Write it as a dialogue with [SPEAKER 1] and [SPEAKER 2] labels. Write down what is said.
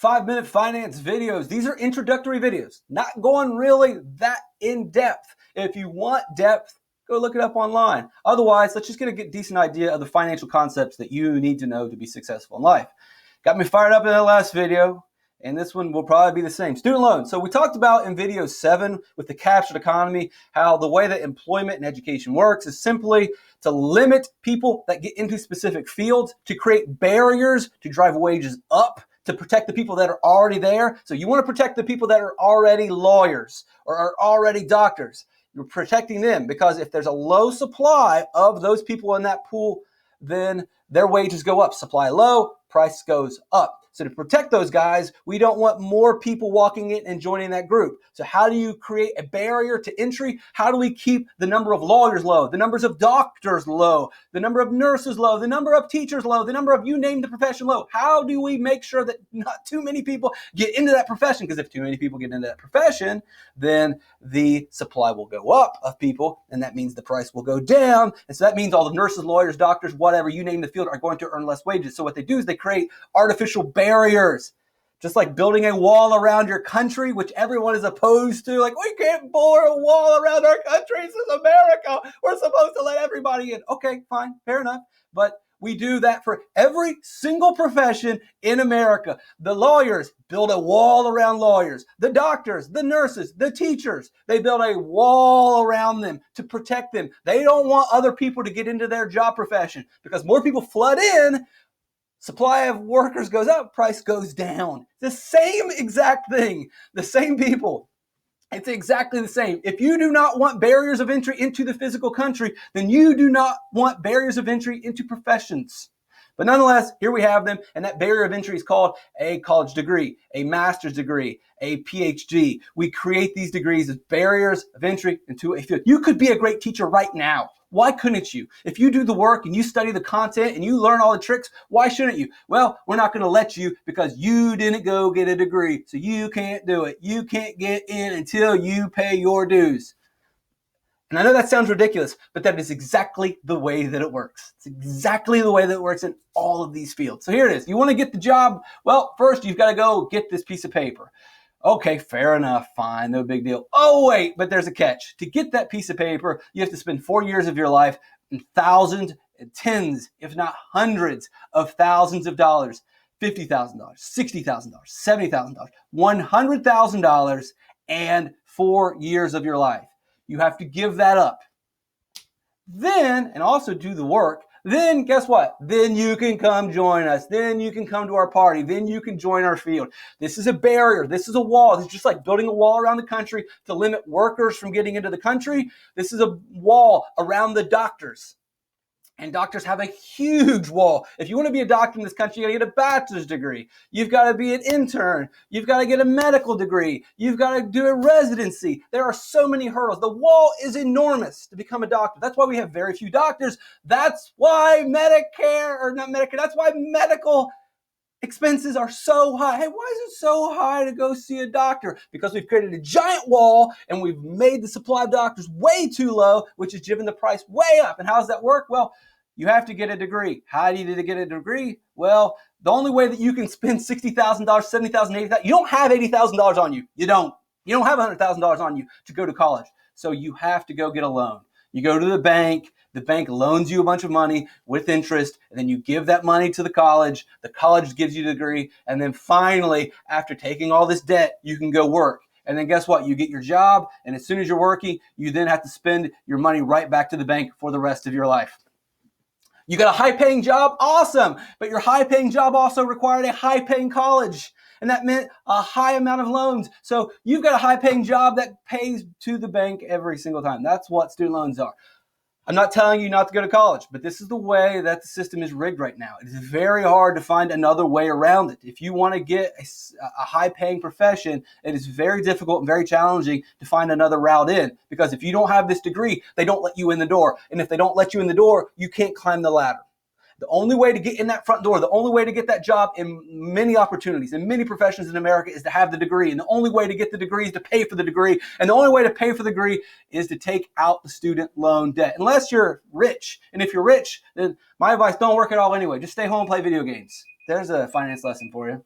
[SPEAKER 1] 5-minute finance videos. These are introductory videos, not going really that in depth. If you want depth, go look it up online. Otherwise, let's just get a decent idea of the financial concepts that you need to know to be successful in life. Got me fired up in that last video, and this one will probably be the same. Student loans. So we talked about in video 7 with the captured economy, how the way that employment and education works is simply to limit people that get into specific fields, to create barriers to drive wages up, to protect the people that are already there. So you want to protect the people that are already lawyers or are already doctors. You're protecting them because if there's a low supply of those people in that pool, then their wages go up. Supply low, price goes up. So to protect those guys, we don't want more people walking in and joining that group. So how do you create a barrier to entry? How do we keep the number of lawyers low, the numbers of doctors low, the number of nurses low, the number of teachers low, the number of you name the profession low? How do we make sure that not too many people get into that profession? Because if too many people get into that profession, then the supply will go up of people, and that means the price will go down. And so that means all the nurses, lawyers, doctors, whatever, you name the field, are going to earn less wages. So what they do is they create artificial barriers, just like building a wall around your country, which everyone is opposed to. Like, we can't build a wall around our country. This is America. We're supposed to let everybody in. Okay, fine, fair enough. But we do that for every single profession in America. The lawyers build a wall around lawyers. The doctors, the nurses, the teachers, they build a wall around them to protect them. They don't want other people to get into their job profession because more people flood in. Supply of workers goes up, price goes down. The same exact thing, the same people. It's exactly the same. If you do not want barriers of entry into the physical country, then you do not want barriers of entry into professions. But nonetheless, here we have them, and that barrier of entry is called a college degree, a master's degree, a PhD. We create these degrees as barriers of entry into a field. You could be a great teacher right now. Why couldn't you? If you do the work and you study the content and you learn all the tricks, why shouldn't you? Well, we're not going to let you because you didn't go get a degree. So you can't do it. You can't get in until you pay your dues. And I know that sounds ridiculous, but that is exactly the way that it works. It's exactly the way that it works in all of these fields. So here it is. You want to get the job? Well, first you've got to go get this piece of paper. Okay, fair enough, fine, no big deal. Oh, wait, but there's a catch. To get that piece of paper, you have to spend 4 years of your life and thousands, and tens, if not hundreds of thousands of dollars, $50,000, $60,000, $70,000, $100,000, and 4 years of your life. You have to give that up. Then, and also do the work, then guess what? Then you can come join us. Then you can come to our party. Then you can join our field. This is a barrier. This is a wall. This is just like building a wall around the country to limit workers from getting into the country. This is a wall around the doctors. And doctors have a huge wall. If you want to be a doctor in this country, you got to get a bachelor's degree. You've got to be an intern. You've got to get a medical degree. You've got to do a residency. There are so many hurdles. The wall is enormous to become a doctor. That's why we have very few doctors. That's why that's why medical expenses are so high. Hey, why is it so high to go see a doctor? Because we've created a giant wall and we've made the supply of doctors way too low, which has driven the price way up. And how does that work? Well, you have to get a degree. How do you get a degree? Well, the only way that you can spend $60,000, $70,000, $80,000, you don't have $80,000 on you. You don't have $100,000 on you to go to college. So you have to go get a loan. You go to the bank loans you a bunch of money with interest, and then you give that money to the college gives you the degree, and then finally, after taking all this debt, you can go work. And then guess what? You get your job, and as soon as you're working, you then have to spend your money right back to the bank for the rest of your life. You got a high-paying job? Awesome! But your high-paying job also required a high-paying college. And that meant a high amount of loans. So you've got a high-paying job that pays to the bank every single time. That's what student loans are. I'm not telling you not to go to college, but this is the way that the system is rigged right now. It is very hard to find another way around it. If you want to get a high-paying profession, it is very difficult and very challenging to find another route in. Because if you don't have this degree, they don't let you in the door. And if they don't let you in the door, you can't climb the ladder. The only way to get in that front door, the only way to get that job in many opportunities, in many professions in America is to have the degree. And the only way to get the degree is to pay for the degree. And the only way to pay for the degree is to take out the student loan debt. Unless you're rich. And if you're rich, then my advice, don't work at all anyway. Just stay home and play video games. There's a finance lesson for you.